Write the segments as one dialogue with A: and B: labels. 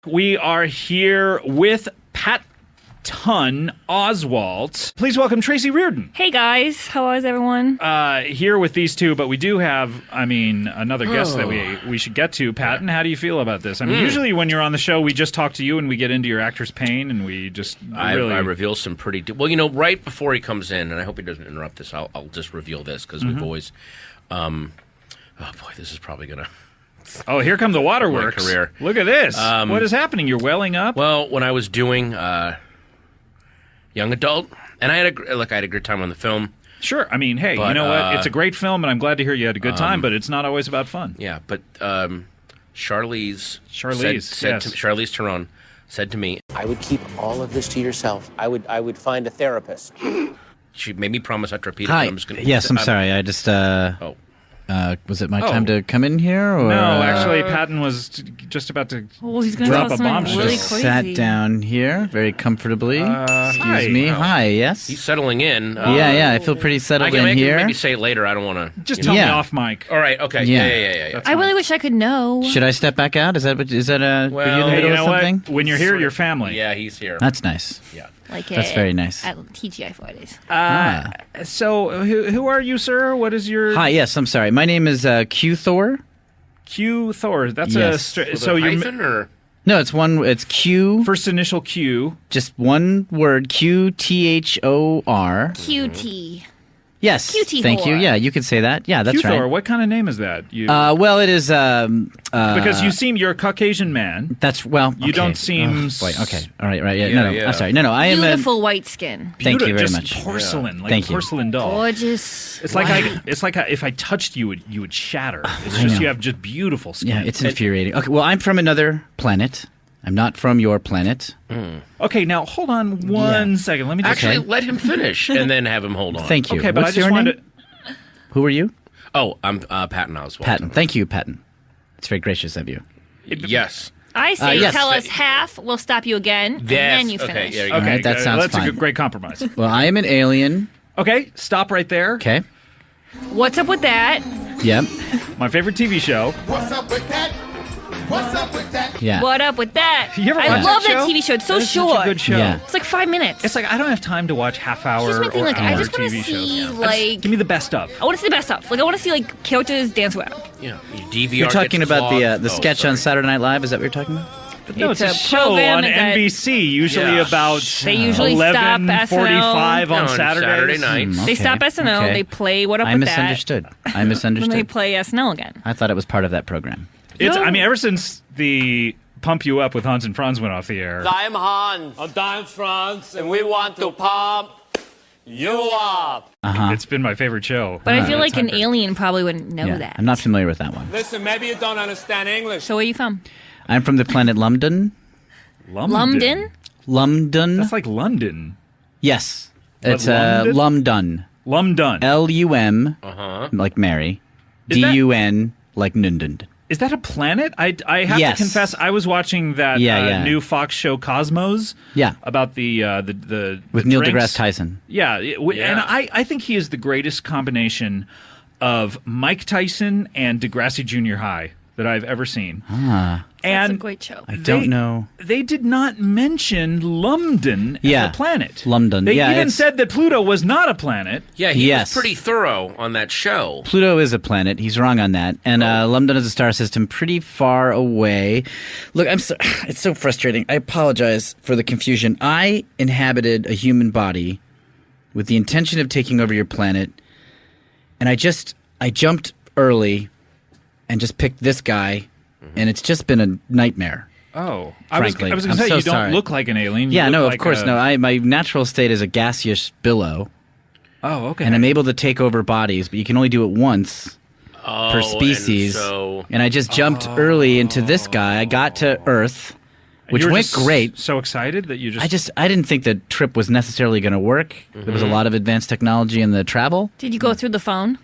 A: We are here with PATTON OSWALT. Please welcome Tracy Reardon.
B: Hey guys, how is everyone?
A: Here with these two, but we do have, another guest that we should get to. Patton, how do you feel about this? Usually when you're on the show, we just talk to you and we get into your actor's pain and we just
C: I reveal some pretty... Well, right before he comes in, and I hope he doesn't interrupt this, I'll just reveal this, because we've always... oh boy, this is probably going to...
A: Oh, here come the waterworks.
C: Career.
A: Look at this. What is happening? You're welling up?
C: Well, when I was doing young adult, and I had a great time on the film.
A: Sure. Hey,
C: but,
A: you know what? It's a great film, and I'm glad to hear you had a good time, but it's not always about fun.
C: Yeah, but Charlize Theron said to me,
D: I would keep all of this to yourself. I would find a therapist.
C: She made me promise after repeat.
E: Hi.
C: I'm just gonna,
E: yes, I'm sorry. I just... was it my time to come in here? Or,
A: no, actually, Patton was just about to drop a bombshell.
B: Really
E: just sat down here very comfortably. Excuse me.
C: Oh.
E: Hi, yes?
C: He's settling in.
E: Yeah, I feel pretty settled in here.
C: Maybe say it later. I don't want to...
A: Just tell me off mic.
C: All right, okay. Yeah.
B: I really wish I could know.
E: Should I step back out? Is that are you in the
C: Well,
E: middle
A: You
E: of
A: know
E: something?
A: what? When you're here, you're family.
C: Yeah, he's here.
E: That's nice.
C: Yeah.
E: That's very nice.
B: At TGI Fridays.
A: So, who are you, sir? What is your...
E: Hi, yes, I'm sorry. My name is Q Thor.
A: Q Thor. That's
E: Yes.
A: so you're...
C: Hyphen, or...
E: No, it's Q.
A: First initial Q.
E: Just one word, QTHOR.
B: QT.
E: Yes.
B: QT
E: Thank you.
B: Thor.
E: Yeah, you could say that. Yeah, that's
A: Q Thor.
E: right.
A: What kind of name is that?
E: Well, it is...
A: because you're a Caucasian man.
E: That's, well...
A: You don't seem...
E: Wait, okay. All right. Yeah,
C: Yeah,
E: no.
C: yeah.
E: I'm sorry. No, I am
B: Beautiful white skin.
E: Thank you very
A: just
E: much.
A: Porcelain, like
E: Thank
A: a
E: you.
A: porcelain doll.
B: Gorgeous.
A: It's like if I touched you, you would shatter. It's just you have just beautiful skin.
E: Yeah, it's infuriating. Okay, well, I'm from another planet. I'm not from your planet.
A: Okay, now hold on one second. Let me just...
C: Actually, let him finish, and then have him hold on.
E: Thank you.
A: Okay, but
E: What's
A: I just
E: your
A: wanted
E: name? Who are you?
C: Oh, I'm Patton Oswalt.
E: Patton. Thank you, Patton. It's very gracious of you.
C: Yes.
B: I say
E: yes.
B: tell us half, we'll stop you again, and then you
C: Okay,
B: finish.
C: there you go.
A: Okay,
E: Alright, that sounds
A: that's
E: fine.
A: a great compromise.
E: Well, I am an alien.
A: Okay, stop right there.
E: Okay.
B: What's up with that?
E: Yep.
A: My favorite TV show.
F: What's up with that? What's up with that?
E: Yeah.
B: What up with that?
A: You ever
B: I
A: watch
B: love
A: that
B: that
A: show?
B: TV show. It's so
A: That is such a
B: short.
A: good show.
E: Yeah.
B: It's like 5 minutes.
A: It's like I don't have time to watch half-hour
B: Just making,
A: or
B: like, I
A: hour
B: just wanna
A: TV
B: see,
A: shows.
B: like-
A: Give me the best of.
B: I want to see the best stuff. Like I want to see like characters dance around.
C: Yeah. Your DVR
E: You're talking
C: gets
E: about
C: clogged.
E: the sketch on Saturday Night Live? Is that what you're talking about?
A: No, it's a
B: a
A: show
B: program
A: on
B: that-
A: NBC, usually
C: Yeah.
A: about
B: They usually stop
A: 11:45
C: No,
A: on
C: on
A: Saturdays.
C: Saturday night.
B: They stop SNL.
E: Okay.
B: They play What Up
E: I
B: with
E: misunderstood. I
B: that. Then they
E: misunderstood.
B: play SNL again.
E: I thought it was part of that program.
A: It's.
B: No.
A: Ever since the Pump You Up with Hans and Franz went off the air.
G: I'm Hans. I'm Franz. And we want to pump you up.
A: It's been my favorite show.
B: But I feel like an
A: Tucker.
B: alien probably wouldn't know
E: Yeah,
B: that.
E: I'm not familiar with that one.
G: Listen, maybe you don't understand English.
B: So where are you from?
E: I'm from the planet Lumdon.
B: London?
E: Lumdon.
A: That's like London.
E: Yes. It's
A: Lumdon?
E: Lumdon.
A: Lumdun.
E: L-U-M, like Mary.
A: Is that-
E: D-U-N, like Nundund.
A: Is that a planet? I have
E: Yes.
A: to confess, I was watching that
E: Yeah.
A: new Fox show Cosmos.
E: Yeah.
A: About the
E: With Neil
A: drinks.
E: deGrasse Tyson.
A: Yeah, and I think he is the greatest combination of Mike Tyson and Degrassi Junior High that I've ever seen.
B: That's
A: And
B: a great show.
E: I don't know.
A: They did not mention Lumdon as
E: Yeah.
A: a planet.
E: Lumdon.
A: They
E: Yeah,
A: even
E: it's-
A: said that Pluto was not a planet.
C: Yeah, he
E: Yes.
C: was pretty thorough on that show.
E: Pluto is a planet. He's wrong on that. And Lumdon is a star system pretty far away. Look, it's so frustrating. I apologize for the confusion. I inhabited a human body with the intention of taking over your planet. And I jumped early and just picked this guy. And it's just been a nightmare.
A: Oh,
E: Frankly,
A: I was
E: I'm
A: going to say
E: so
A: you don't
E: sorry.
A: look like an alien. You
E: Yeah,
A: look
E: no,
A: like
E: of course, no. My natural state is a gaseous billow.
A: Oh, okay.
E: And I'm able to take over bodies, but you can only do it once per species. And I just jumped early into this guy. I got to Earth, which
A: You were
E: went
A: just
E: great.
A: So excited that you just...
E: I didn't think the trip was necessarily going to work. There was a lot of advanced technology in the travel.
B: Did you go through the phone?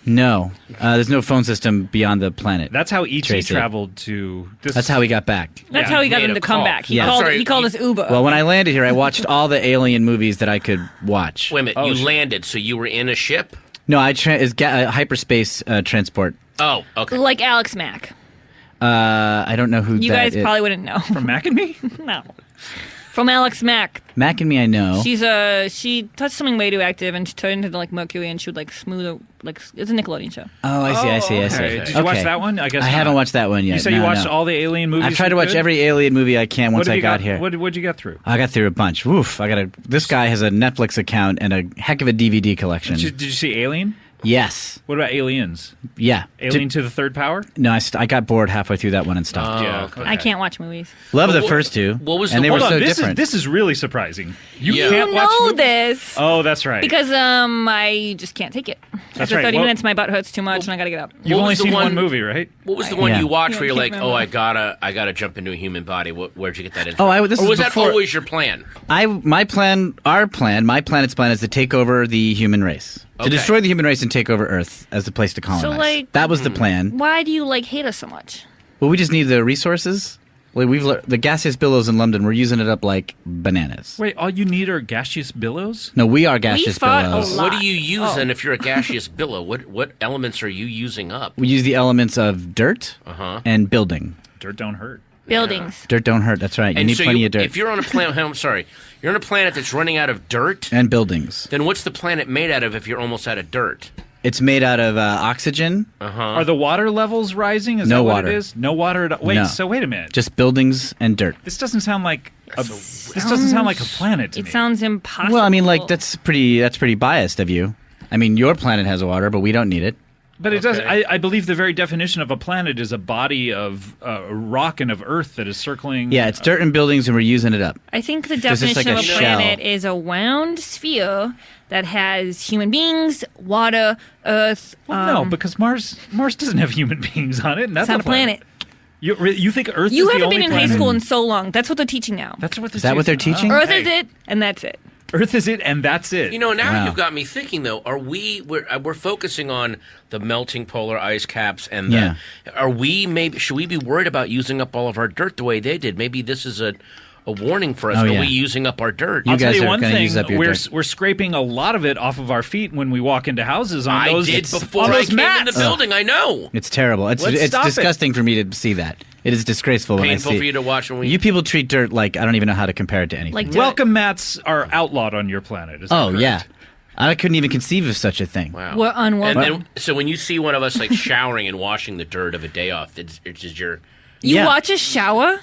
E: No, there's no phone system beyond the planet.
A: That's how E.T.
E: Tracy.
A: traveled to... This
E: That's how he got back.
B: That's
A: Yeah,
B: how he got
C: made
B: him
C: a
B: to come
C: call.
B: back. He
E: Yeah.
B: called.
C: Sorry,
B: He called us Uber.
E: Well, when I landed here, I watched all the alien movies that I could watch.
C: Wait a minute,
A: Oh,
C: you
A: shit.
C: landed, so you were in a ship?
E: No, it's hyperspace transport.
C: Oh, okay.
B: like Alex Mack.
E: I don't know who
B: You
E: that
B: guys
E: is.
B: probably wouldn't know.
A: From Mac and Me?
B: No. From Alex Mack.
E: Mac and Me, I know.
B: She touched something radioactive and she turned into like mercury and she would like smooth it's a Nickelodeon show.
E: Oh, I see.
A: Okay. Did you watch that one? I guess
E: I
A: not.
E: haven't watched that one yet.
A: You say you watched all the Alien movies?
E: I've tried to
A: you
E: watch
A: could?
E: every Alien movie I can once I got here.
A: What'd you get through?
E: I got through a bunch. Woof! This guy has a Netflix account and a heck of a DVD collection.
A: Did you see Alien?
E: Yes.
A: What about Aliens?
E: Yeah.
A: Alien to the Third Power?
E: No, I got bored halfway through that one and stopped.
A: Yeah.
C: okay.
B: I can't watch movies.
E: Love the
C: What-
E: first two.
C: what was
E: and
C: the-
E: they were
C: Hold
E: so
A: this
E: different.
A: This is really surprising. You
C: Yeah.
A: can't
B: You
A: watch
B: know
A: movies?
B: this.
A: Oh, that's right.
B: Because I just can't take it. After
A: right.
B: 30
A: Well-
B: minutes, my butt hurts too much, and I gotta get up.
A: You've
C: What
A: only
C: was the
A: seen one
C: one-
A: movie, right?
C: What was the one
E: Yeah.
C: you watched
B: Yeah,
C: where you're
B: I
C: like,
B: can't
C: oh,
B: remember.
C: I gotta jump into a human body? Where'd you get that info?
E: Oh, this
C: or
E: is
C: was that
E: before-
C: always your plan?
E: my planet's plan is to take over the human race.
C: Okay.
E: To destroy the human race and take over Earth as the place to colonize. That was the plan.
B: Why do you hate us so much?
E: Well, we just need the resources. Like the gaseous billows in London, we're using it up like bananas.
A: Wait, all you need are gaseous billows?
E: No, we are gaseous
B: fought a
E: billows.
B: lot.
C: What do you use
B: Oh.
C: then if you're a gaseous billow? What elements are you using up?
E: We use the elements of dirt and building.
A: Dirt don't hurt.
B: Buildings.
E: Dirt don't hurt. That's right. You need
C: so
E: plenty of dirt.
C: If you're on a planet, I'm sorry, you're on a planet that's running out of dirt,
E: and buildings.
C: then what's the planet made out of if you're almost out of dirt?
E: It's made out of oxygen,
A: Are the water levels rising? Is
E: No
A: that what
E: water.
A: it is? No water at all. Wait,
E: No.
A: so wait a minute.
E: just buildings and dirt.
A: This doesn't sound like a planet to
B: It
A: me.
B: sounds impossible.
E: Well, I mean, like that's pretty biased of you. I mean, your planet has water, but we don't need it.
A: But it does. I believe the very definition of a planet is a body of rock and of earth that is circling.
E: Yeah, it's dirt and buildings, and we're using it up.
B: I think the
E: There's just
B: definition
E: like
B: of
E: a
B: a planet
E: shell.
B: is a round sphere that has human beings, water, earth.
A: No, because Mars doesn't have human beings on it. And that's
B: It's not a planet.
A: You think Earth
B: You
A: is the
B: haven't
A: only
B: been in
A: planet?
B: high school in so long. That's what they're teaching now.
A: That's what
E: Is that what they're teaching?
B: Earth
C: Hey.
B: is it, and that's it.
A: Earth is it, and that's it.
C: You know, now
E: Wow.
C: you've got me thinking. Though, we're focusing on the melting polar ice caps, and
E: Yeah.
C: should we be worried about using up all of our dirt the way they did? Maybe this is a warning for us.
E: Oh,
C: Are
E: yeah.
C: we using up our dirt?
E: You
A: I'll tell
E: guys
A: you
E: are
A: one
E: gonna
A: thing:
E: use up your dirt.
A: we're scraping a lot of it off of our feet when we walk into houses. On
C: I
A: those,
C: did before
A: on
C: I
A: those
C: came in
A: mats.
C: the building. I know.
E: It's terrible. It's
A: Let's stop it.
E: disgusting for me to see that. It is disgraceful when I
C: Painful
E: see.
C: for you to watch when we.
E: You people treat dirt like I don't even know how to compare it to anything.
B: Like dirt.
A: Welcome mats are outlawed on your planet. Is that
E: Oh
A: correct?
E: yeah, I couldn't even conceive of such a thing.
C: Wow.
B: We're
C: And
B: unwelcome.
C: then, so when you see one of us like showering and washing the dirt of a day off, it's just your.
B: You
E: Yeah.
B: watch a shower?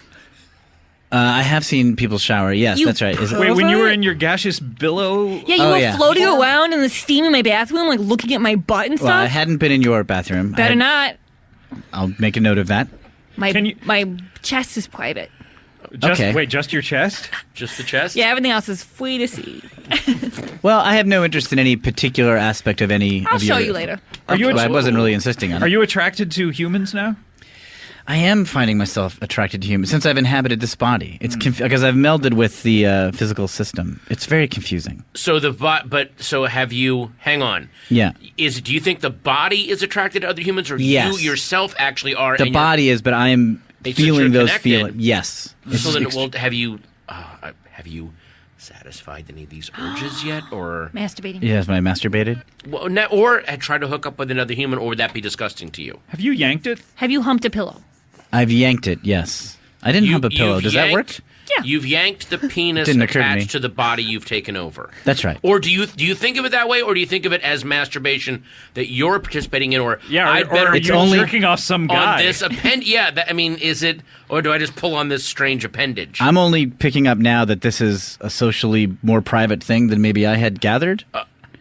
E: I have seen people shower. Yes,
B: You
E: that's right. Is it,
B: pervert.
A: Wait, when you were in your gaseous billow,
B: Yeah, you
E: Oh,
B: were
E: yeah.
B: floating around in the steam in my bathroom, like looking at my butt and
E: well, I
B: stuff.
E: hadn't been in your bathroom.
B: Better not.
E: I'll make a note of that.
A: Can you-
B: My chest is private.
A: just
E: Okay.
A: wait, just your chest?
C: Just the chest?
B: Yeah, everything else is free to see.
E: Well, I have no interest in any particular aspect of any.
B: I'll
E: of
B: show
E: your-
B: you later.
A: Are you?
E: Well, I wasn't really insisting on
A: Are
E: it.
A: you attracted to humans now?
E: I am finding myself attracted to humans since I've inhabited this body. It's because I've melded with the physical system. It's very confusing.
C: So so have you? Hang on.
E: Yeah.
C: Do you think the body is attracted to other humans, or
E: Yes.
C: you yourself actually are?
E: The
C: and
E: body is, but I am
C: It's just
E: feeling
C: you're
E: those
C: connected.
E: feelings. Yes.
C: So then,
E: It's
C: well, have you satisfied any of these urges yet, or
B: Masturbating.
E: yes, when I masturbated.
C: or had tried to hook up with another human, or would that be disgusting to you?
A: Have you yanked it?
B: Have you humped a pillow?
E: I've yanked it. Yes. I didn't hump a pillow.
C: you've
E: Does that work?
C: yanked-
B: Yeah.
C: You've yanked the penis
E: Didn't occur to me.
C: attached to the body you've taken over.
E: That's right.
C: Or do you think of it that way, or do you think of it as masturbation that you're participating in, or
A: Yeah,
C: I'd
A: or
C: better
E: it's
A: you're
E: only-
A: jerking off some guy.
C: on this append? Yeah, is it, or do I just pull on this strange appendage?
E: I'm only picking up now that this is a socially more private thing than maybe I had gathered.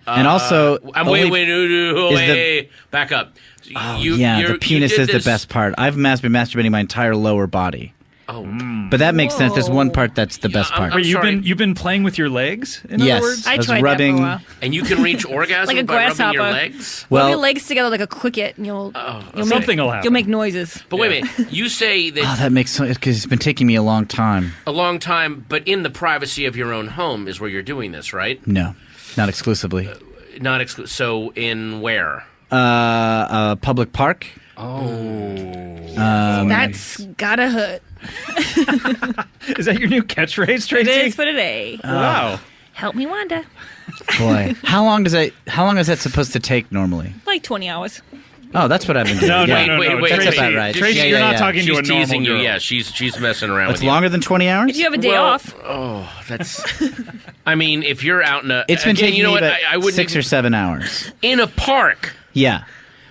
E: And also,
C: wait, back up.
E: the penis is the best part. I've been masturbating my entire lower body.
C: Oh,
E: But that makes sense. There's one part that's the best
C: I'm-
E: part.
C: I'm
A: Wait,
C: sorry.
A: you've been playing with your legs? In
E: Yes.
A: other words?
B: I
E: was
B: tried
E: rubbing-
B: that for a while.
C: and you can reach orgasm
B: Like a
C: by rubbing your
B: grasshopper.
C: legs.
B: Rub your
E: Well,
B: legs together like a cricket, and you'll
A: Something will happen.
B: You'll make noises.
C: But wait a minute, you say that
E: oh, that makes sense because it's been taking me a long time.
C: a long time, but in the privacy of your own home is where you're doing this, right?
E: No, not exclusively.
C: Not exclusive. So in where?
E: A public park.
B: That's gotta hurt.
A: Is that your new catchphrase,
B: It
A: Tracy?
B: is for today.
A: Wow.
B: Help me, Wanda.
E: Boy, how long is that supposed to take normally?
B: Like 20 hours.
E: Oh, that's what I've been doing.
A: No,
E: yeah.
A: no, no,
C: wait,
E: That's
A: Tracy,
E: about right.
A: Tracy,
E: Yeah,
A: you're
E: yeah,
A: not
E: yeah.
A: talking to
C: She's
A: a normal
C: teasing you.
A: girl.
C: Yeah, she's messing around
E: It's
C: with you.
E: longer than 20 hours?
B: If you have a day
C: Well,
B: off,
C: Oh, that's. I mean, if you're out in a,
E: It's been
C: again,
E: taking
C: you know
E: me
C: what?
E: about
C: I wouldn't
E: 6 or 7 hours.
C: in a park.
E: Yeah.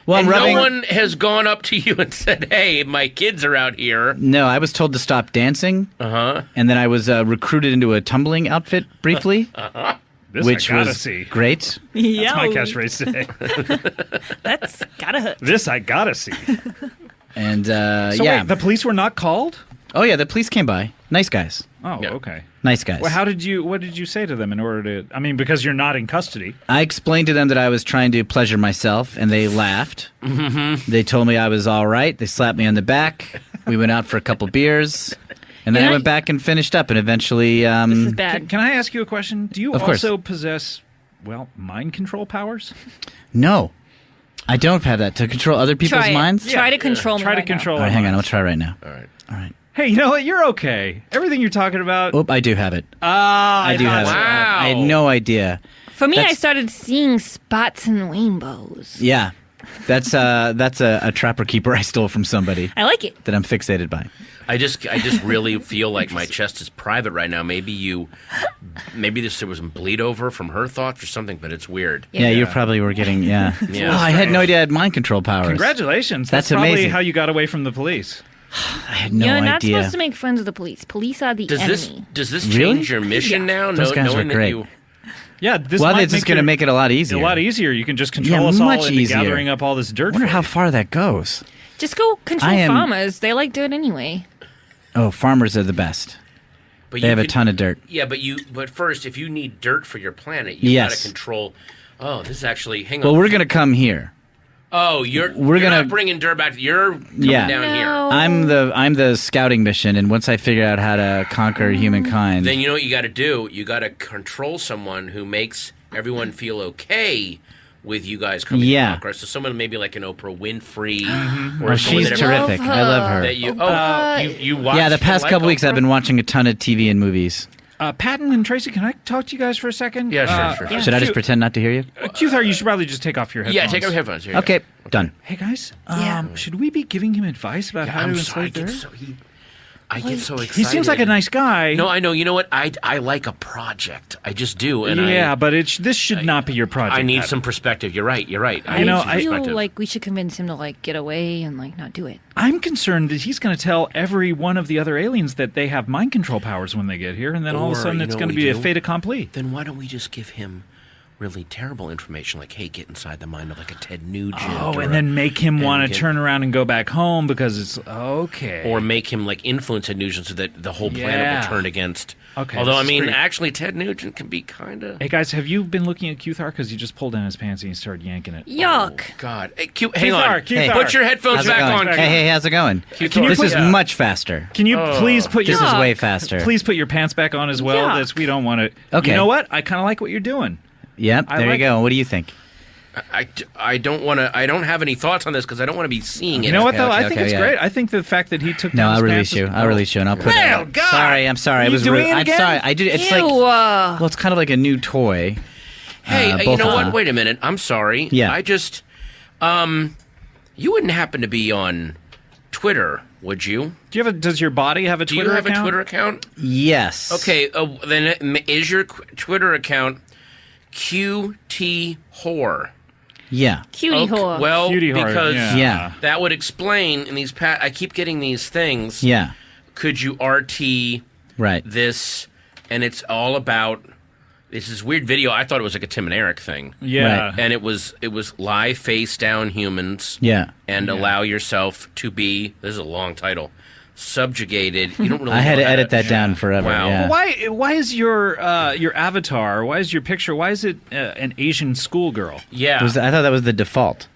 E: Well,
C: And
E: I'm rubbing.
C: no one has gone up to you and said, "Hey, my kids are out here."
E: No, I was told to stop dancing. And then I was recruited into a tumbling outfit briefly,
A: This
E: which
A: I gotta
E: was
A: see.
E: great.
A: That's my catchphrase today.
B: that's gotta hurt.
A: This I gotta see.
E: And
A: So
E: yeah.
A: wait, the police were not called?
E: Oh, yeah, the police came by. Nice guys.
A: Oh,
C: Yeah.
A: okay.
E: Nice guys.
A: Well, what did you say to them in order to? I mean, because you're not in custody.
E: I explained to them that I was trying to pleasure myself, and they laughed. Mm-hmm. They told me I was all right. They slapped me on the back. We went out for a couple beers. And then I went back and finished up, and eventually...
B: This is bad.
A: Can I ask you a question? Do you
E: Of course.
A: also possess, well, mind control powers?
E: No. I don't have that. To control other people's
B: Try it.
E: minds?
B: Try to control me.
A: Try to
B: right now.
A: control.
E: All right,
A: our
E: hang on. I'll
A: minds.
E: try right now.
C: All right.
E: All right.
A: Hey, you know what? You're okay. Everything you're talking about.
E: Oh, I do have it.
A: I
E: do have it.
C: Wow.
E: I had no idea.
B: For me, I
E: That's-
B: started seeing spots and rainbows.
E: Yeah. That's a trapper keeper I stole from somebody
B: I like it.
E: that I'm fixated by.
C: I just really feel like my chest is private right now. Maybe there was some bleed over from her thoughts or something, but it's weird.
E: Yeah, you probably were getting, yeah.
C: Yeah.
E: Oh, I had no idea I had mind control powers.
A: Congratulations.
E: That's
A: probably
E: amazing.
A: how you got away from the police.
E: I had no
B: You're not
E: idea.
B: supposed to make friends with the police. Police are the
C: Does
B: enemy.
C: this
E: Really?
C: change your mission now?
E: Those guys
C: knowing
E: were great.
C: That you,
A: Yeah, this
E: Well,
A: might
E: it's just
A: make
E: going to
A: your-
E: make it a lot easier.
A: a lot easier. You can just
E: Yeah,
A: control us all
E: much
A: into
E: easier.
A: gathering up all this dirt.
E: I wonder
A: for
E: how
A: you.
E: far that goes.
B: Just go control
E: I am-
B: farmers. They like dirt anyway.
E: Oh, farmers are the best.
C: but
E: They
C: you
E: have a
C: could-
E: ton of dirt.
C: Yeah, but first, if you need dirt for your planet, you
E: Yes.
C: got to control. Oh, this is actually. Hang on.
E: Well, we're going to come here.
C: Oh, you're
E: we're
C: you're
E: gonna-
C: not bringing dirt back. You're coming
E: Yeah.
C: down here.
B: No.
E: I'm the scouting mission, and once I figure out how to conquer humankind,
C: Then you know what you got to do. You got to control someone who makes everyone feel okay with you guys coming
E: Yeah.
C: to conquer. So someone maybe like an Oprah Winfrey, or
E: oh,
C: someone
E: she's
C: that
E: terrific. I love her.
C: That you you watch.
E: Yeah, the past
C: like
E: couple weeks
C: Oprah?
E: I've been watching a ton of TV and movies.
A: Patton and Tracy, can I talk to you guys for a second?
C: Yeah, sure.
E: Should I just pretend not to hear you?
A: Q-Thar, you should probably just take off your headphones.
C: Yeah, take off your headphones. Here you
E: Okay, done.
A: Hey, guys.
B: Yeah.
A: Should we be giving him advice about
C: go.
A: how to
C: I'm
A: enslave
C: sorry.
A: dirt?
C: I get so excited.
A: He seems like a nice guy.
C: No, I know. You know what? I like a project. I just do. And
A: yeah, but this should not be your project.
C: I need
A: Patton.
C: some perspective. You're right.
B: I
A: know,
C: need some
B: feel
C: perspective.
B: like we should convince him to like get away and like not do it.
A: I'm concerned that he's going to tell every one of the other aliens that they have mind control powers when they get here, and then all of a
C: Or,
A: sudden
C: you
A: it's
C: know
A: going to
C: what
A: be
C: we
A: a
C: do?
A: fait accompli.
C: Then why don't we just give him really terrible information, like, hey, get inside the mind of like a Ted Nugent.
A: Oh,
C: or
A: and
C: a-
A: then make him
C: and
A: want to
C: get-
A: turn around and go back home because it's okay.
C: Or make him like influence Ted Nugent so that the whole planet
A: Yeah.
C: will turn against.
A: Okay,
C: Although
A: this
C: I
A: is
C: mean,
A: pretty-
C: actually, Ted Nugent can be kind of.
A: Hey guys, have you been looking at Q-Thar? Because he just pulled down his pants and he started yanking it.
B: Yuck.
C: God, hey, hang
A: Q-Thar,
C: on.
A: Q-Thar.
C: Put your headphones
E: How's it
C: back
E: going?
C: on.
E: Hey, how's it going?
A: Can you
E: This
A: put-
E: is much faster.
A: Can you please put
E: This
A: your
E: is way faster.
A: please put your pants back on as well?
B: Yuck.
A: That's we don't want to.
E: Okay.
A: You know what? I kind of like what you're doing.
E: Yep,
A: I
E: there you
A: like
E: go. What do you think?
C: I don't want to. I don't have any thoughts on this because I don't want to be seeing it.
A: You know what though?
E: okay,
A: I think
E: okay,
A: it's
E: yeah.
A: great. I think the fact that he took
E: No,
A: down
E: I'll
A: his
E: release
A: pants
E: you.
A: is-
E: I'll release you, and I'll put it.
A: Oh, God.
E: Sorry, I'm sorry.
A: Are
E: I
A: you
E: was
A: doing
E: rude.
A: it
E: I'm
A: again?
E: sorry. I did. It's
B: Ew.
E: like well, it's kind of like a new toy.
C: Hey, you
E: both
C: know
E: of
C: what?
E: them.
C: Wait a minute. I'm sorry.
E: Yeah.
C: I just, you wouldn't happen to be on Twitter, would you?
A: Do you have a? Does your body have a
C: Do
A: Twitter
C: you have
A: account?
C: a Twitter account?
E: Yes.
C: Okay, then is your Twitter account QT Whore?
E: Yeah.
B: Cutie whore.
C: Well,
A: Cutie whore,
C: because
E: Yeah.
C: that would explain in these. I keep getting these things.
E: Yeah.
C: Could you RT
E: Right.
C: this? And it's all about. This is weird video. I thought it was like a Tim and Eric thing.
A: Yeah.
E: Right.
C: And it was lie face down humans.
E: Yeah.
C: And allow yourself to be. This is a long title. Subjugated. You don't really.
E: I had
C: know
E: to
C: how
E: edit that down forever.
C: Wow.
E: Yeah.
A: Why is your avatar? Why is your picture? Why is it an Asian schoolgirl?
C: Yeah.
E: I thought that was the default.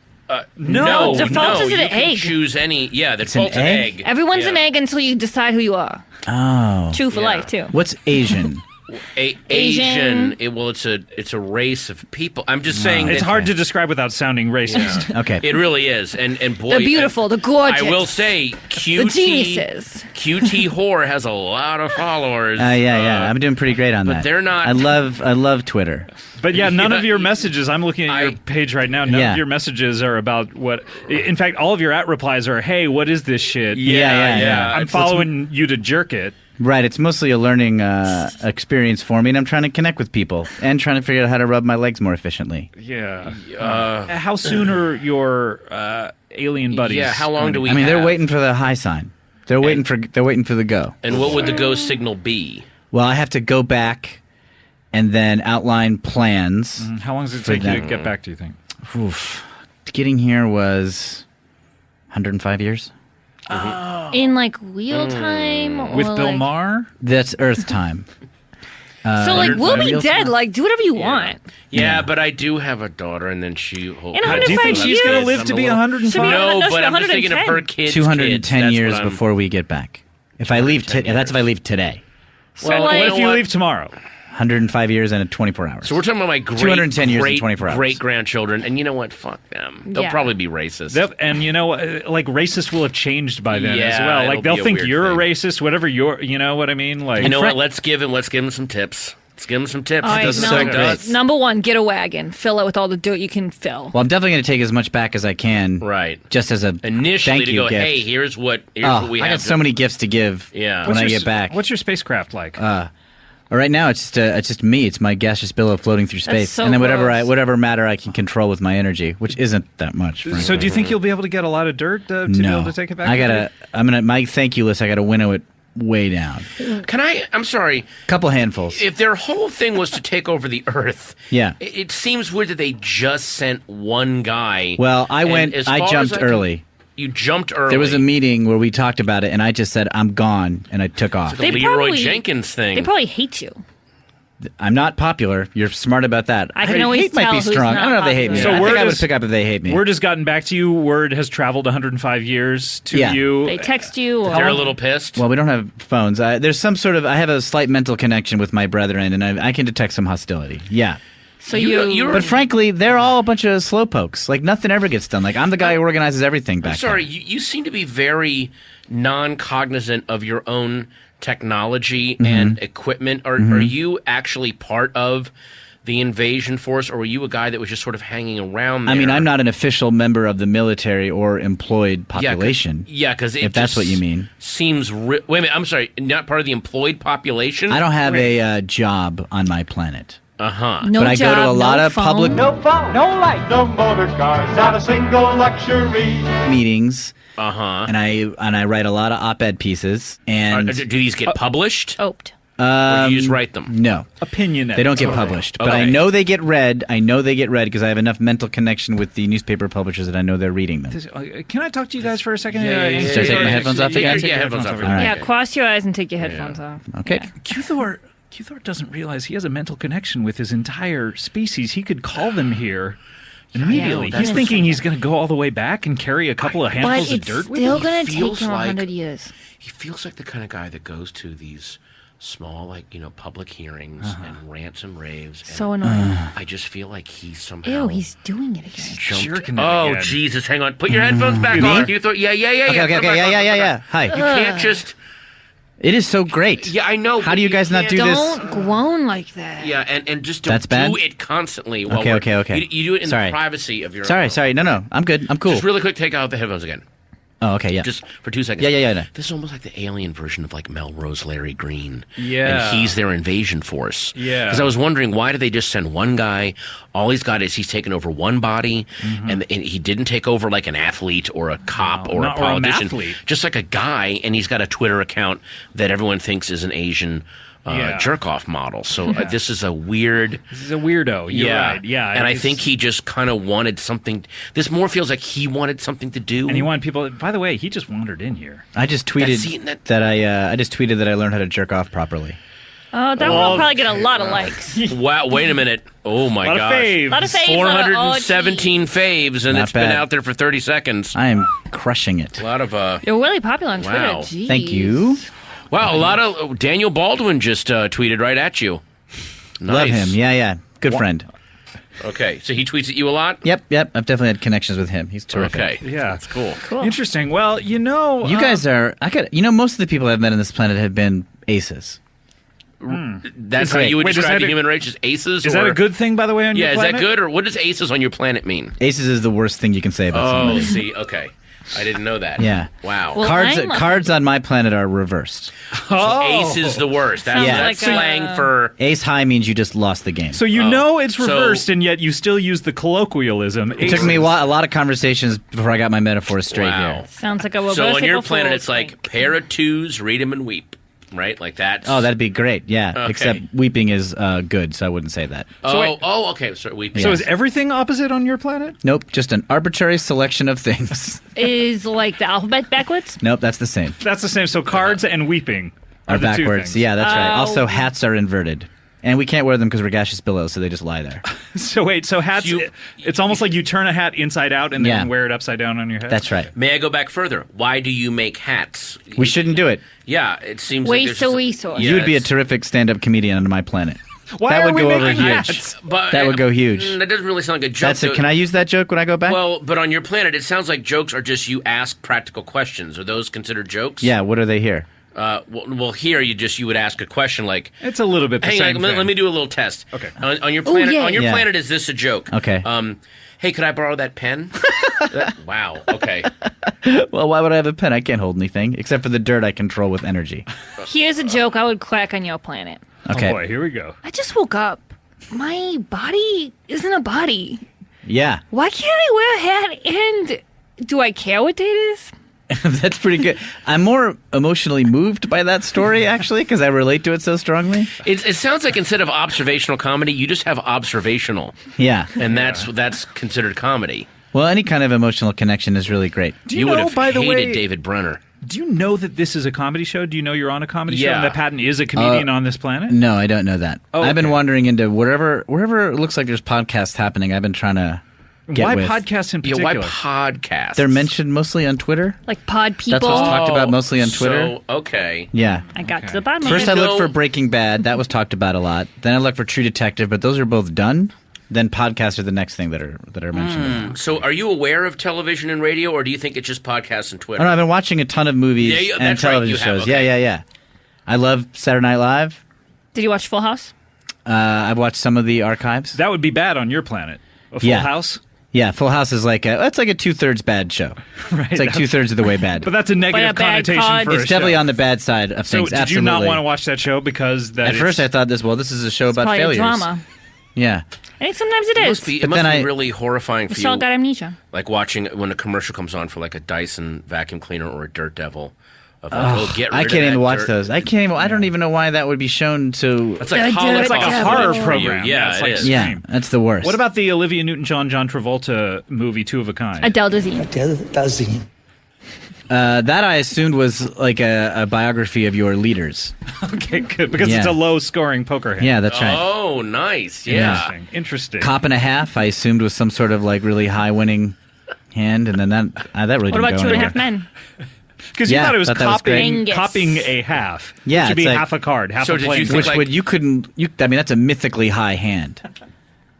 C: No,
B: Default
C: no,
B: is an
C: you can
B: egg.
C: choose any. Yeah, the
E: an
C: default's an
E: egg?
C: egg.
B: Everyone's
C: Yeah.
B: an egg until you decide who you are.
E: Oh.
B: True for
C: Yeah.
B: life too.
E: What's Asian?
C: Asian. It's a race of people. I'm just saying
A: It's
C: that
A: hard to describe without sounding racist.
E: Okay.
C: it really is. And boy,
B: The beautiful, the gorgeous.
C: I will say,
B: The geniuses.
C: QT Whore has a lot of followers.
E: Yeah. I'm doing pretty great on that.
C: but they're not-
E: I love Twitter.
A: But yeah, none of your messages, I'm looking at your page right now, none of your messages are about what, in fact, all of your @replies are, hey, what is this shit?
E: Yeah.
A: I'm following you to jerk it.
E: Right. It's mostly a learning experience for me, and I'm trying to connect with people and trying to figure out how to rub my legs more efficiently.
A: Yeah. How soon are your alien buddies?
C: Yeah, how long do we
E: I mean, they're
C: have?
E: waiting for the high sign. They're waiting for the go.
C: And what would the go signal be?
E: Well, I have to go back and then outline plans.
A: How long does it take you to get back, do you think?
E: Oof. Getting here was 105 years.
B: In like real time? Or
A: With Bill
B: like,
A: Maher?
E: That's Earth time.
B: So like we'll be
E: real
B: dead.
E: time.
B: Like do whatever you want.
C: Yeah, but I do have a daughter, and then she...
B: In
A: Do you think
B: 105
A: she's going to
B: years.
A: live to be
B: Should
A: 105?
B: be
C: No,
B: No,
C: but I'm just thinking of
B: 110.
C: her kids.
E: 210
C: kids.
E: years
C: That's what
E: before we get back. If I leave, that's if I leave today.
B: So
C: Well,
B: like,
A: What if you
C: what?
A: leave tomorrow?
E: 105 years and 24 hours.
C: So we're talking about my
E: 210 years and 24 hours.
C: great grandchildren, and you know what? Fuck them. They'll
B: Yeah.
C: probably be racist.
A: And you know, like racists will have changed by then as
C: Yeah,
A: well.
C: it'll
A: Like they'll
C: be a
A: think
C: weird
A: you're
C: thing.
A: a racist, whatever you're. You know what I mean? Like
C: You know what? Let's give them some tips. Let's give them some tips.
B: all
C: It
B: right,
C: doesn't
E: so
C: affect
E: great.
C: us.
B: number one, get a wagon. Fill it with all the dirt you can fill.
E: Well, I'm definitely going to take as much back as I can.
C: Right.
E: Just as a
C: Initially
E: thank
C: to
E: you
C: go,
E: gift.
C: hey, here's what we
E: I
C: have.
E: got so many gifts to give.
C: Yeah.
E: When I
A: your
E: get
A: s-
E: back.
A: What's your spacecraft like?
E: Right now, it's just me. It's my gaseous billow floating through space,
B: so
E: and then
B: gross.
E: whatever matter I can control with my energy, which isn't that much. Frankly.
A: So do you think you'll be able to get a lot of dirt to be
E: no,
A: able to take it back?
E: my thank you list. I gotta winnow it way down.
C: I'm sorry.
E: Couple handfuls.
C: If their whole thing was to take over the Earth,
E: Yeah.
C: it seems weird that they just sent one guy.
E: Well, I
C: And
E: went.
C: as
E: I
C: far
E: jumped
C: as can-
E: early.
C: You jumped early.
E: There was a meeting where we talked about it, and I just said I'm gone, and I took off.
C: the Leroy Jenkins thing.
B: They probably hate you.
E: I'm not popular. You're smart about that.
B: I can always
E: hate might
B: tell
E: be
B: who's
E: strong. I don't know if they hate me.
B: not
A: popular. So
E: I
A: word
E: think I would
A: is-
E: pick up if they hate me.
A: Word has gotten back to you. Word has traveled 105 years to
E: Yeah.
A: you.
B: They text you. Or,
C: They're a little pissed.
E: Well, we don't have phones. There's some sort of. I have a slight mental connection with my brethren, and I can detect some hostility. Yeah.
B: so
C: you're-
E: But frankly, they're all a bunch of slowpokes. Like nothing ever gets done. Like I'm the guy who organizes everything back
C: I'm sorry,
E: there.
C: you seem to be very non-cognizant of your own technology and equipment. Are you actually part of the invasion force, or were you a guy that was just sort of hanging around there?
E: I mean, I'm not an official member of the military or employed population.
C: Yeah, because
E: if that's what you mean.
C: Seems wait a minute. I'm sorry, not part of the employed population.
E: I don't have a job on my planet.
B: no
E: but I
B: job,
E: go to a lot
B: no
E: of
B: phone.
E: public
F: No phone, no light, no motor cars, not a single luxury.
E: meetings,
C: Uh-huh.
E: and I write a lot of op-ed pieces. And
C: Do these get published?
B: Oped.
C: Or do you just write them?
E: no,
A: Opinion.
E: they don't get published. But I
C: Okay.
E: know they get read. I know they get read because I have enough mental connection with the newspaper publishers that I know they're reading them.
A: Can I talk to you guys for a second?
C: Yeah,
E: Should I take my headphones off again?
C: Yeah, headphones off.
E: All right.
B: Yeah, cross your eyes and take your headphones off.
E: Okay.
A: Q-Thor doesn't realize he has a mental connection with his entire species. He could call them here immediately.
C: Yeah,
A: He's
C: that's-
A: thinking he's going to go all the way back and carry a couple of
B: But
A: handfuls of
B: it's
A: dirt with
B: still
A: him.
B: going to take
C: feels
B: him
C: like-
B: 100 years.
C: He feels like the kind of guy that goes to these small, public hearings and rants and raves. And
B: So annoying.
C: I just feel like he's somehow.
B: Ew, he's doing it again.
C: jumped.
A: jerking it
C: Oh,
A: again.
C: Jesus! Hang on. Put your headphones back
E: Me?
C: on. You thought? Yeah.
E: Okay,
C: Put
E: okay,
C: them back on,
E: yeah. Hi.
C: You can't just.
E: It is so great.
C: Yeah, I know.
E: How
C: but
E: do you guys not
C: can't-
E: do this?
B: Don't groan like that.
C: Yeah, and just don't
E: That's bad?
C: do it constantly. While
E: Okay,
C: we're-
E: okay.
C: You do it in
E: Sorry.
C: the privacy of your.
E: Sorry. No. I'm good. I'm cool.
C: Just really quick, take out the headphones again.
E: Oh, okay, yeah.
C: Just for 2 seconds.
E: Yeah. No.
C: This is almost like the alien version of like Melrose Larry Green.
A: Yeah.
C: And he's their invasion force.
A: Yeah.
C: Because I was wondering, why do they just send one guy? All he's got is he's taken over one body, and he didn't take over like an athlete or a cop or a
A: not- or a
C: politician.
A: mathlete.
C: Just like a guy, and he's got a Twitter account that everyone thinks is an Asian
A: Yeah.
C: jerk-off model. So this is a weird...
A: This is a weirdo. You're
C: Yeah,
A: right. Yeah.
C: and I
A: it's-
C: think he just kind of wanted something. This more feels like he wanted something to do.
A: And he wanted people. By the way, he just wandered in here.
E: I just tweeted
C: That's-
E: that I just tweeted that I learned how to jerk off properly.
B: That one will probably get a lot of likes.
C: Wow! Wait a minute! Oh my
A: A lot
C: gosh!
A: of faves.
B: A lot of faves. a lot of-
C: 417 faves, and
E: Not
C: it's been
E: bad.
C: out there for 30 seconds.
E: I am crushing it.
C: A lot of
B: You're really popular on Twitter.
C: Wow.
B: Jeez.
E: Thank you.
C: Wow, a lot of Daniel Baldwin just tweeted right at you. Nice.
E: Love him. Yeah. Good friend.
C: Okay, so he tweets at you a lot?
E: Yep. I've definitely had connections with him. He's terrific.
C: Okay.
A: Yeah.
C: That's cool.
A: Interesting. Well, you know,
E: You guys are. Most of the people I've met on this planet have been aces.
C: That's how you would
A: Wait, is
C: describe
A: that
C: the
A: a-
C: human race as aces?
A: is that a good thing, by the way, on your
C: Yeah, is
A: planet?
C: that good, or what does aces on your planet mean?
E: Aces is the worst thing you can say about
C: Oh,
E: somebody.
C: see, okay. I didn't know that.
E: Yeah.
C: Wow.
B: Well,
E: Cards on my planet are reversed.
C: Ace is the worst. That's,
E: Yeah.
C: that's
B: Sounds like
C: slang for...
E: Ace high means you just lost the game.
A: So you know it's
C: So-
A: reversed, and yet you still use the colloquialism.
E: It took me a lot of conversations before I got my metaphors straight
C: Wow.
E: here.
B: Sounds like a
C: So on your
B: reversible
C: planet,
B: fool
C: it's like
B: thing.
C: pair of twos, read them and weep. Right? Like that.
E: Oh, that'd be great. Yeah.
C: Okay.
E: Except weeping is good, so I wouldn't say that.
C: Okay. So weeping.
A: So is everything opposite on your planet?
E: Nope. Just an arbitrary selection of things.
B: Is like the alphabet backwards?
E: Nope. That's the same.
A: That's the same. So cards and weeping
E: Are
A: the two
E: backwards.
A: things.
E: Yeah, that's right.
B: Oh.
E: Also, hats are inverted. And we can't wear them because we're gaseous billows, so they just lie there.
A: So wait, so hats, it's almost like you turn a hat inside out and then
E: Yeah.
A: wear it upside down on your head?
E: That's right.
C: May I go back further? Why do you make hats?
E: We shouldn't do it.
C: Yeah, it seems
B: Waste
C: like
B: a
C: there's
B: resource.
C: Yeah,
E: You would be a
C: it's-
E: terrific stand-up comedian on my planet.
A: Why
E: that
A: are
E: would
A: we
E: go over
A: making
E: huge.
A: hats?
C: But,
E: That would go huge.
C: That doesn't really sound like a joke.
E: That's it.
C: though.
E: Can I use that joke when I go back?
C: Well, but on your planet, it sounds like jokes are just you ask practical questions. Are those considered jokes?
E: Yeah. What are they here?
C: Well, here you would ask a question like,
A: It's a little bit the
C: "Hang
A: same
C: on,
A: thing.
C: let me do a little test."
A: Okay.
C: On your planet,
B: yeah.
C: on your
E: Yeah.
C: planet, is this a joke?
E: Okay.
C: Hey, could I borrow that pen? Wow. Okay.
E: Well, why would I have a pen? I can't hold anything except for the dirt I control with energy.
B: Here's a joke I would crack on your planet.
E: Okay.
A: Oh boy, here we go.
B: I just woke up. My body isn't a body.
E: Yeah.
B: Why can't I wear a hat? And do I care what date it is?
E: That's pretty good. I'm more emotionally moved by that story, actually, because I relate to it so strongly.
C: It sounds like instead of observational comedy, you just have observational,
E: Yeah.
C: and that's considered comedy.
E: Well, any kind of emotional connection is really great.
A: Do you
C: would
A: know,
C: have
A: by the
C: hated
A: way,
C: David Brenner.
A: do you know that this is a comedy show? Do you know you're on a comedy show
C: Yeah.
A: and that Patton is a comedian on this planet?
E: No, I don't know that.
A: Oh,
E: I've been
A: okay.
E: wandering into wherever it looks like there's podcasts happening. I've been trying to get
A: Why
E: with.
A: podcasts in
C: Yeah,
A: particular?
C: why podcast?
E: They're mentioned mostly on Twitter.
B: Like pod people.
E: That's what's talked about mostly on Twitter.
C: So, okay.
E: Yeah.
B: I got to the bottom
E: First,
B: of
E: I
B: it.
E: looked for Breaking Bad. That was talked about a lot. Then I looked for True Detective, but those are both done. Then podcasts are the next thing that are mentioned.
C: So, are you aware of television and radio, or do you think it's just podcasts and
E: I
C: Twitter?
E: don't know, I've been watching a ton of movies
C: Yeah,
E: and
C: that's right,
E: television
C: you have,
E: shows.
C: okay.
E: Yeah. I love Saturday Night Live.
B: Did you watch Full House?
E: I've watched some of the archives.
A: That would be bad on your planet. A full
E: Yeah.
A: house?
E: Yeah, Full House is like it's like a 2/3 bad show.
A: Right.
E: It's like 2/3 of the way bad.
A: But that's a negative
B: But a bad
A: connotation
B: cod.
A: for
E: It's
A: a
E: definitely
A: show.
E: on the bad side of
A: So
E: things.
A: did
E: Absolutely.
A: you not want to watch that show because that
E: At first, I thought this is a show about
B: Probably
E: failures.
B: a drama.
E: Yeah.
B: I think sometimes it
C: It
B: is.
C: must be,
E: But
C: it must
E: then
C: be
E: I-
C: really horrifying for
B: Michelle
C: you,
B: got amnesia.
C: like watching when a commercial comes on for like a Dyson vacuum cleaner or a Dirt Devil. Of like, get rid
E: I
C: of
E: can't
C: that
E: even watch
C: dirt.
E: those. I don't even know why that would be shown to.
C: It's like
B: It's
C: Holocaust
B: like a
A: horror
C: for you.
A: program.
C: Yeah,
A: It's
C: it
A: like
C: is.
E: Yeah,
A: Scream.
E: that's the worst.
A: What about the Olivia Newton-John, John Travolta movie, Two of a Kind?
B: Adele Dazeem.
E: that? I assumed was like a biography of your leaders.
A: Okay, good. Because
E: Yeah.
A: it's a low-scoring poker hand.
E: Yeah, that's right.
C: Oh, nice. Yeah.
A: Interesting.
E: Cop and a Half, I assumed was some sort of like really high winning hand, and then that really
B: What
E: didn't
B: about
E: go
B: Two and a
E: anywhere.
B: Half Men?
A: Because you
E: Yeah,
A: thought it was
E: thought that was great.
B: Angus.
A: copying a half.
E: Yeah,
A: Which would be
E: it's like-
A: half a card, half
C: So
A: a
C: did
A: playing
C: you
A: card.
C: think,
E: Which
C: like-
E: would you couldn't you? I mean, that's a mythically high hand.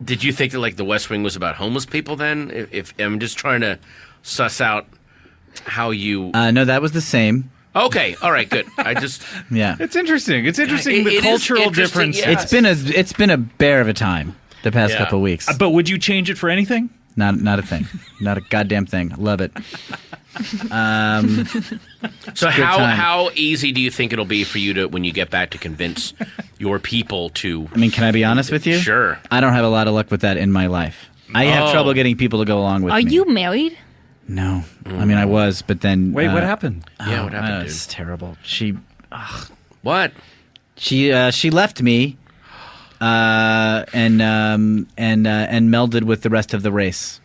C: Did you think that like The West Wing was about homeless people then? If I'm just trying to suss out how you.
E: No, that was the same.
C: Okay, all right, good. I just
E: Yeah,
A: It's interesting. It's interesting
C: It
A: the
C: is
A: cultural
C: interesting,
A: difference.
C: yeah.
E: it's been a bear of a time the past
C: Yeah.
E: couple of weeks.
A: But would you change it for anything?
E: Not a thing. Not a goddamn thing. Love it.
C: so
E: good time.
C: how easy do you think it'll be for you to when you get back to convince your people to?
E: I mean, can I be honest with you?
C: Sure.
E: I don't have a lot of luck with that in my life. I have
C: Oh.
E: trouble getting people to go along with
B: Are
E: me.
B: you married?
E: No. I mean, I was, but then.
A: Wait, what happened?
C: Yeah, what happened, dude?
E: It's terrible. She
C: What?
E: left me, and melded with the rest of the race.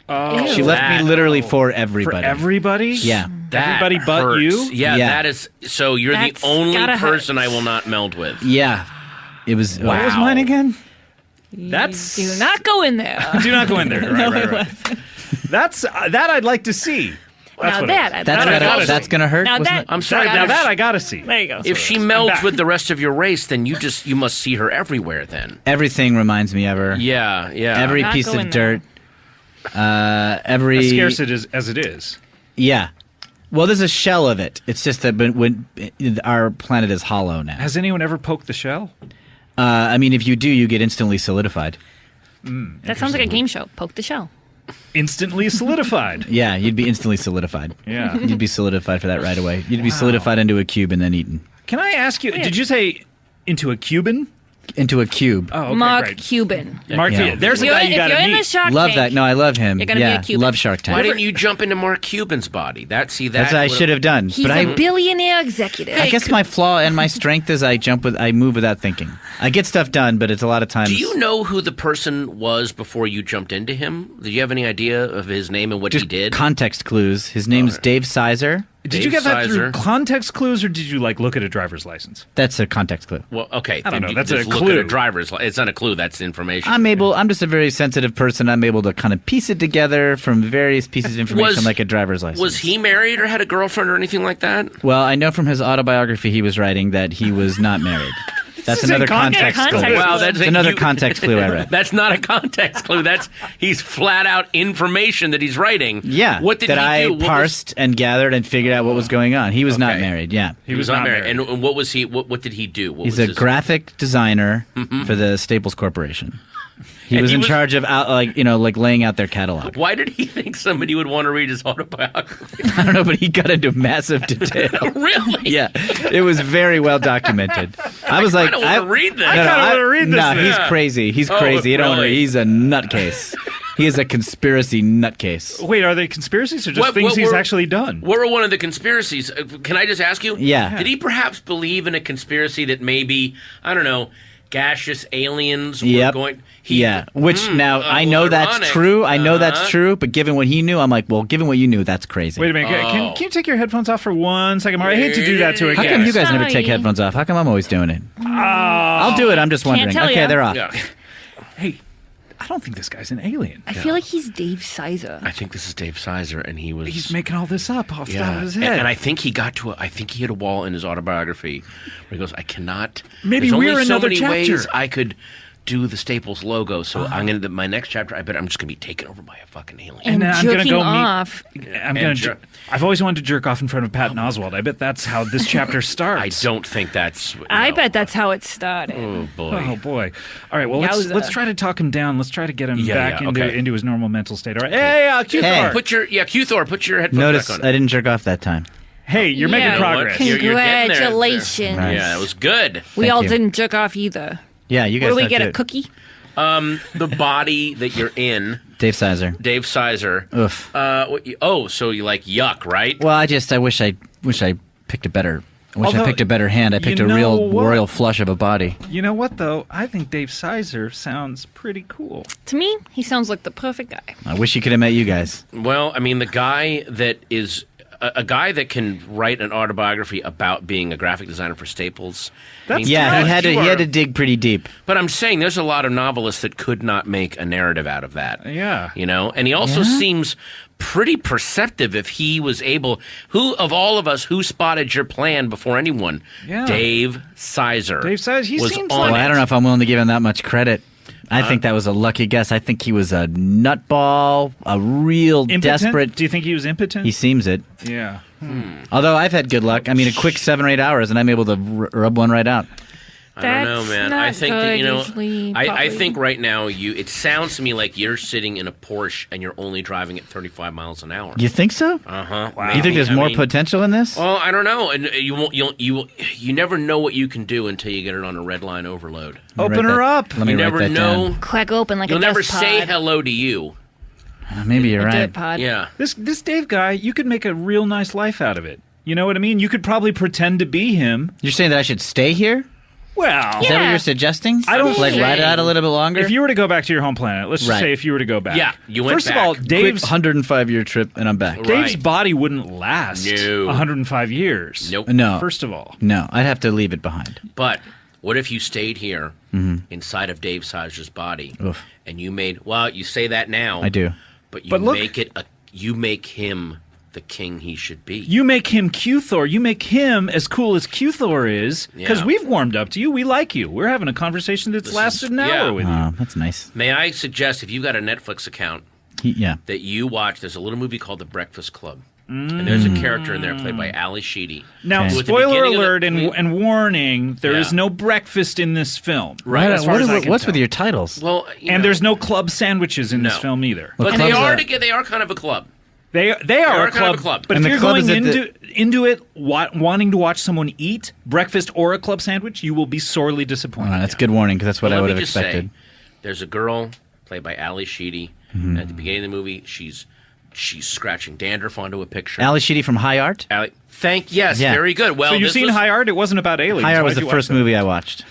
A: Oh,
E: She left me
C: That-
E: literally for
A: for
E: everybody.
A: everybody?
E: Yeah.
C: That
A: Everybody but
C: hurts.
A: you?
C: Yeah,
E: Yeah.
C: that is. So you're
B: That's
C: the only
B: gotta hurt.
C: person I will not meld with.
E: Yeah. It was.
A: What was
C: Wow.
A: mine again? That's
B: Do not go in there.
A: do not go in there. Right. That's that I'd like to see.
B: Now
A: what
B: that
A: it is.
E: That's gonna hurt.
B: Now
E: wasn't
B: that
E: it?
C: I'm sorry.
A: Now that I gotta see.
B: there you go.
C: If she melds with the rest of your race, then you must see her everywhere. Then
E: Everything reminds me of her.
C: yeah.
E: Every
B: Not
E: piece
B: going
E: of
B: there.
E: dirt. Every
A: As scarce as it is.
E: Yeah. Well, there's a shell of it. It's just that when our planet is hollow now.
A: Has anyone ever poked the shell?
E: I mean, if you do, you get instantly solidified.
B: That sounds like a game show. Poke the shell.
A: Instantly solidified.
E: Yeah, you'd be instantly solidified.
A: Yeah.
E: You'd be solidified for that right away. You'd be solidified into a cube and then eaten.
A: Can I ask you? Did you say into a Cuban?
E: Into a cube.
A: Oh, okay,
B: Mark
A: great.
B: Cuban.
A: Mark,
E: Yeah.
A: there's a
B: If
A: guy
B: you're-
A: you got
B: if
A: to
B: you're in the
A: meet.
B: Shark
E: Love
B: Tank,
E: that. No, I love him.
B: You're gonna be a
E: yeah,
B: Cuban.
E: love Shark Tank.
C: Why didn't you jump into Mark Cuban's body? That's
E: That's what I should have done.
B: He's
E: but
B: a
E: I
B: billionaire executive.
E: guess my flaw and my strength is I move without thinking. I get stuff done, but it's a lot of times.
C: Do you know who the person was before you jumped into him? Did you have any idea of his name and what he
E: just
C: did?
E: context clues? His name's Dave Sizer.
A: Did you
C: Dave
A: get that through
C: Sizer.
A: context clues, or did you look at a driver's license?
E: That's a context clue.
C: Well, okay.
A: I don't
C: then
A: know,
C: you
A: that's
C: just
A: a
C: look
A: clue.
C: At a driver's. It's not a clue. That's information.
E: I'm just a very sensitive person. I'm able to kind of piece it together from various pieces of information,
C: Was-
E: like a driver's license.
C: Was he married or had a girlfriend or anything like that?
E: Well, I know from his autobiography he was writing that he was not married. That's
A: is a
E: another
A: context
E: context
B: clue.
E: clue.
B: Wow,
C: that's
E: It's another context clue I read.
C: That's not a context clue. He's flat out information that he's writing.
E: Yeah,
C: What did
E: that
C: he
E: I
C: do? What was-
E: parsed and gathered and figured out what was going on. He was not
C: Okay.
E: married. Yeah,
C: He was not married. And what was he? What did he do? What
E: he's
C: was
E: a
C: his-
E: graphic designer for the Staples Corporation. He
C: And
E: was
C: he
E: in
C: was-
E: charge of laying out their catalog.
C: Why did he think somebody would want to read his autobiography?
E: I don't know, but he got into massive detail.
C: Really?
E: Yeah, it was very well documented. I was like,
C: don't wanna read this.
E: No,
C: I
A: kinda
E: no,
A: wanna read this
E: No,
A: thing.
E: he's crazy. He's
C: Oh,
E: crazy. You don't want to.
C: really?
E: He's a nutcase. He is a conspiracy nutcase.
A: Wait, are they conspiracies or just
C: What-
A: things
C: what
A: he's
C: were-
A: actually done?
C: What were one of the conspiracies? Can I just ask you?
E: Yeah.
C: Did he perhaps believe in a conspiracy that maybe, I don't know, gaseous aliens were
E: Yep.
C: going...
E: Which now I know that's
C: ironic.
E: true. I know that's
C: Uh-huh.
E: true. But given what he knew, I'm like, well, given what you knew, that's crazy.
A: Wait a minute. Can you take your headphones off for 1 second, Mark? I hate to do that to a
E: How
A: guest.
E: come you guys never
B: Sorry.
E: take headphones off? How come I'm always doing it? I'll do it. I'm just wondering.
B: tell
E: Okay,
B: ya.
E: they're off.
C: Yeah.
A: Hey, I don't think this guy's an alien.
B: I feel like he's Dave Sizer.
C: I think this is Dave Sizer, and he was...
A: He's making all this up off the top
C: Yeah,
A: of his
C: and,
A: head.
C: and I think he got to I think he hit a wall in his autobiography where he goes, I cannot...
A: Maybe
C: there's only
A: we're
C: so
A: another
C: many
A: chapter.
C: ways I could do the Staples logo, so I'm going to... My next chapter, I bet I'm just going to be taken over by a fucking alien.
B: And
A: then I'm gonna
B: jerking
A: go meet-
B: off.
A: I'm gonna. I've always wanted to jerk off in front of Patton Oswalt. I bet that's how this chapter
C: I
A: starts.
C: don't think that's...
B: I
C: no.
B: bet that's how it started.
C: Oh, boy.
A: Oh boy! All right, well
B: Yowza.
A: let's try to talk him down. Let's try to get him
C: Yeah,
A: back
C: yeah,
A: into
C: okay.
A: into his normal mental state. All right, hey, Q
E: Hey.
A: Thor.
C: Q-Thor, put your headphones
E: Notice
C: back
E: I
C: on.
E: didn't jerk off that time.
A: Hey, you're
B: Yeah.
A: making progress.
C: You're getting there.
B: Congratulations.
E: Nice.
C: Yeah, it was good.
B: We
E: Thank
B: all
E: you.
B: didn't jerk off either.
E: Yeah, you guys.
B: What do we
E: have
B: get?
E: to-
B: A cookie?
C: The body that you're in,
E: Dave Sizer.
C: Dave Sizer.
E: Oof.
C: So you like yuck, right?
E: Well, I wish I picked a better. I wish I
A: Although,
E: picked a better hand. I picked
A: you
E: a real
A: know what?
E: royal flush of a body.
A: You know what though? I think Dave Sizer sounds pretty cool.
B: To me, he sounds like the perfect guy.
E: I wish you could have met you guys.
C: Well, I mean, the guy that is a guy that can write an autobiography about being a graphic designer for Staples. I mean,
E: Yeah, he
C: you
E: had
C: are-
E: to dig pretty deep.
C: But I'm saying there's a lot of novelists that could not make a narrative out of that.
A: Yeah.
C: You know, and he also seems pretty perceptive if he was able. Who of all of us who spotted your plan before anyone?
A: Yeah.
C: Dave Sizer.
A: Dave Sizer, he
C: was
A: seems
C: on
A: like-
E: Well, I don't know if I'm willing to give him that much credit. I think that was a lucky guess. I think he was a nutball, a real
A: Impotent?
E: desperate.
A: Do you think he was impotent?
E: He seems it.
A: yeah.
E: Although I've had good luck. I mean, a quick 7 or 8 hours, and I'm able to rub one right out.
C: I don't know,
B: That's
C: man.
B: not
C: I think that,
B: good, usually,
C: I
B: probably.
C: think right now it sounds to me like you're sitting in a Porsche and you're only driving at 35 miles an hour.
E: You think so?
C: Uh-huh.
E: You think there's more potential in this?
C: Well, I don't know, and you never know what you can do until you get it on a red line overload.
A: Open her up.
E: Let me
C: You
E: write
C: never
E: that
C: know.
E: down.
B: Crack open like
C: You'll
B: a
C: never
B: dust
C: say
B: pod.
C: hello to you.
E: Maybe you're
B: A
E: right.
B: dirt pod.
C: Yeah.
A: This Dave guy, you could make a real nice life out of it. You know what I mean? You could probably pretend to be him.
E: You're saying that I should stay here?
A: Well,
E: Is that what
B: Yeah.
E: you're suggesting?
A: I don't
E: like
C: think-
E: ride it out a little bit longer.
A: if you were to go back to your home planet, let's just
E: Right.
A: say if you were to go back.
C: Yeah, you went
A: First
C: back.
A: of all,
E: Quick
A: Dave's
E: 105-year trip, and I'm back.
C: Right.
A: Dave's body wouldn't last
C: No.
A: 105 years.
C: Nope.
E: No,
A: First of all.
E: no, I'd have to leave it behind.
C: But what if you stayed here inside of Dave Sizer's body
E: Oof.
C: and you made? Well, you say that now.
E: I do.
C: But you
A: But look-
C: make it. You make him the king he should be.
A: You make him Q-Thor. You make him as cool as Q-Thor is, because we've warmed up to you. We like you. We're having a conversation that's lasted an hour with you.
E: Oh, that's nice.
C: May I suggest, if you've got a Netflix account, that you watch, there's a little movie called The Breakfast Club. And there's a character in there played by Ali Sheedy.
A: Now, spoiler alert and warning, there is no breakfast in this film.
E: Right.
A: As far as I can
E: What's
A: tell.
E: with your titles?
C: Well,
A: and there's no club sandwiches in this film either.
E: Well,
C: but they are kind of a club.
A: They are a
C: kind of a club.
A: But
E: And
A: if
E: the
A: you're
E: club
A: going
E: is
A: into it wanting to watch someone eat breakfast or a club sandwich, you will be sorely disappointed.
E: That's good warning, because that's what I would have expected.
C: There's a girl played by Ali Sheedy. At the beginning of the movie, she's scratching dandruff onto a picture.
E: Ali Sheedy from High Art?
C: Yes, very good. Well,
A: so you've seen High Art? It wasn't about aliens.
E: High Art was
A: Why'd
E: the
A: you
E: first
A: watch that?
E: movie I watched.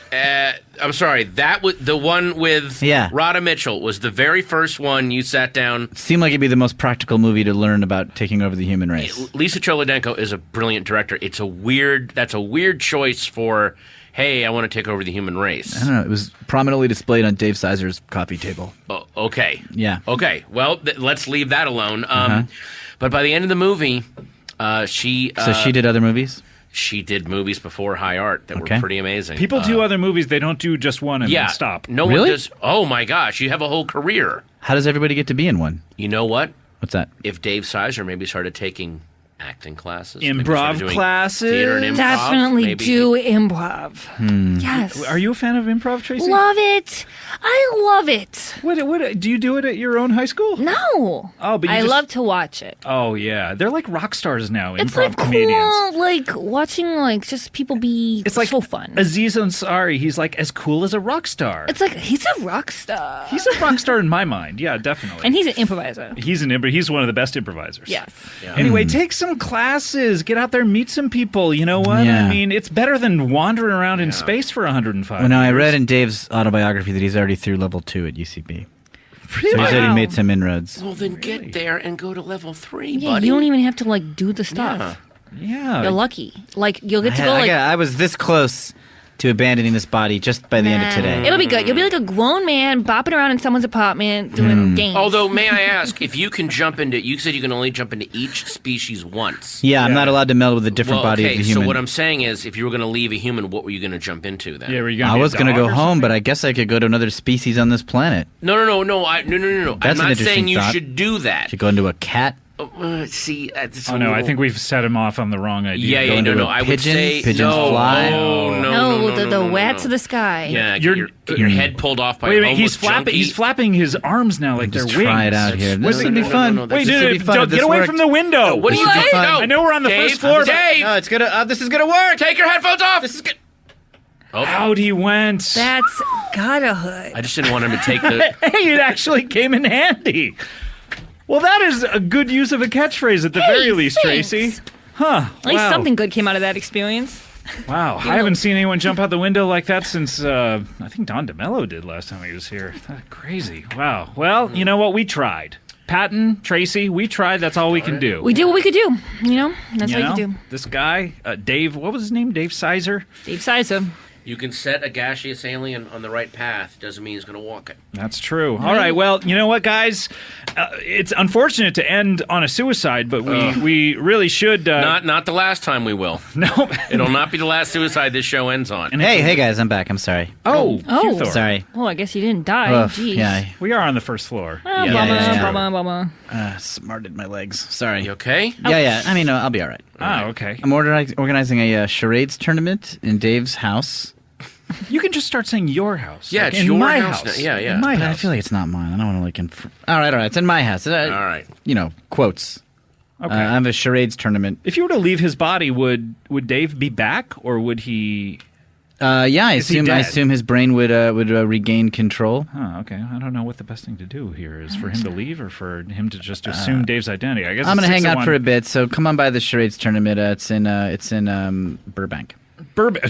C: I'm sorry. That was the one with Rhoda Mitchell. Was the very first one you sat down.
E: It seemed like it'd be the most practical movie to learn about taking over the human race.
C: Lisa Cholodenko is a brilliant director. That's a weird choice for, hey, I want to take over the human race.
E: I don't know. It was prominently displayed on Dave Sizer's coffee table.
C: Oh, okay.
E: Yeah.
C: Okay. Well, let's leave that alone. But by the end of the movie, she
E: did other movies?
C: She did movies before High Art that were pretty amazing.
A: People do other movies. They don't do just one and then stop.
C: No one does. Oh, my gosh. You have a whole career.
E: How does everybody get to be in one?
C: You know what?
E: What's that?
C: If Dave Sizer maybe started taking acting classes,
A: improv classes,
C: theater and improv,
B: definitely do improv. Yes.
A: Are you a fan of improv, Tracy?
B: Love it. I love it.
A: What do you do it at your own high school?
B: No.
A: Oh, but
B: I love to watch it.
A: Oh yeah, they're like rock stars now.
B: It's
A: improv
B: like
A: comedians.
B: cool, like watching like just people be.
A: It's like
B: so fun.
A: Aziz Ansari. He's like as cool as a rock star.
B: It's like he's a rock star.
A: He's a rock star in my mind. Yeah, definitely.
B: And he's an improviser.
A: He's one of the best improvisers.
B: Yes.
C: Yeah.
A: Anyway, take some classes. Get out there, meet some people. You know what?
E: Yeah.
A: I mean, it's better than wandering around in space for 105
E: Well, no, I
A: years.
E: read in Dave's autobiography that he's already through level 2 at UCB. So he's already made some inroads.
C: Well, then get there and go to level 3,
B: Yeah,
C: buddy.
B: you don't even have to like do the stuff.
A: Yeah.
B: You're lucky. Like you'll get to go like.
E: I was this close to abandoning this body just by the end of today.
B: It'll be good. You'll be like a grown man bopping around in someone's apartment doing games.
C: Although, may I ask, if you can jump into, you said you can only jump into each species once.
E: Yeah, I'm not allowed to meld with a different body of
C: okay,
E: the human.
C: so what I'm saying is, if you were going to leave a human, what were you going to jump into then?
A: Yeah, were you
E: I
A: gonna
E: was
A: going to
E: go home, but I guess I could go to another species on this planet.
C: No.
E: That's
C: I'm
E: an
C: not
E: interesting
C: saying you
E: thought.
C: should do that.
E: Should go into a cat.
C: See, it's
A: Oh
C: a
A: no, I
C: little-
A: think we've set him off on the wrong idea.
C: Yeah,
E: into
C: no.
E: a
C: I would
E: pigeon?
C: say
E: Pigeons
C: no.
E: fly?
C: No,
B: the rats of the sky.
C: Yeah,
A: You're-
C: get your head pulled off by
A: Wait a
C: a
A: minute,
C: homeless
A: he's flapping.
C: junkie.
A: He's flapping his arms now like
E: Just
A: they're wings.
E: try it out here. This
C: Wait,
E: would be
C: no,
E: fun.
C: no,
A: Wait,
E: This would be
A: dude,
E: fun if
A: get
E: this
A: away
E: worked.
A: from the window.
C: What are you
E: This would be
C: doing?
E: fun.
C: No.
A: I know we're on the
C: Dave,
A: first floor.
C: Dave,
E: No, it's gonna. This is gonna work.
C: take your headphones off.
E: This is good.
A: Out he went.
B: That's gotta hurt.
C: I just didn't want him to take the.
A: Hey, it actually came in handy. Well, that is a good use of a catchphrase at the very least,
B: thanks.
A: Tracy. Huh.
B: At least something good came out of that experience.
A: Wow. I haven't seen anyone jump out the window like that since, I think Don DeMello did last time he was here. That's crazy. Wow. Well, you know what? We tried. Patton, Tracy, we tried. That's all we can do.
B: We did what we could do. You know, that's
A: You
B: what
A: know?
B: you could do.
A: This guy, Dave, what was his name? Dave Sizer?
B: Dave Sizer.
C: You can set a gaseous alien on the right path. Doesn't mean he's going to walk it.
A: That's true. All right. Well, you know what, guys? It's unfortunate to end on a suicide, but we really should.
C: Not the last time we will.
A: No.
C: It'll not be the last suicide this show ends on.
E: Hey guys, I'm back. I'm sorry.
A: Oh,
B: Oh.
A: Q-Thor.
E: Sorry.
B: Oh, I guess you didn't die.
E: Ugh,
B: Jeez.
E: yeah,
A: We are on the first floor.
B: Ah,
C: Yeah,
B: bummer,
E: yeah.
B: bummer.
E: I smarted my legs. Sorry.
C: You okay?
E: Yeah. I mean, I'll be all right.
A: Oh, okay.
E: I'm organizing a charades tournament in Dave's house.
A: You can just start saying your house.
C: Yeah,
A: like,
C: it's
A: in
C: your
A: my
C: house
A: house.
C: now. Yeah, yeah.
A: In my
E: But I
A: house.
E: feel like it's not mine. I don't want to all right. It's in my house.
C: All right.
E: You know, quotes.
A: Okay.
E: I have a charades tournament.
A: If you were to leave his body, would Dave be back, or would he?
E: Yeah, I
A: Is he
E: assume
A: dead?
E: his brain would regain control.
A: Oh, okay. I don't know what the best thing to do here is for him to leave or for him to just assume Dave's identity. I guess
E: I'm
A: it's
E: gonna hang out
A: 6-1.
E: for a bit, so come on by the charades tournament. It's in Burbank.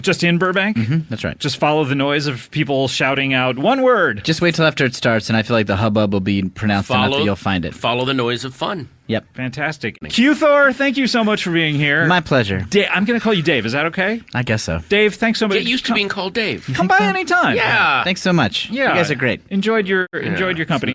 A: Just in Burbank.
E: That's right.
A: Just follow the noise of people shouting out one word.
E: Just wait till after it starts, and I feel like the hubbub will be pronounced enough that you'll find it.
C: Follow the noise of fun.
E: Yep.
A: Fantastic. Q-Thor, thank you so much for being here.
E: My pleasure.
A: I'm going to call you Dave. Is that okay?
E: I guess so.
A: Dave, thanks so much.
C: Get used to being called Dave.
A: Come by anytime.
C: Yeah.
E: Thanks so much.
A: Yeah.
E: You guys are great.
A: Enjoyed your company.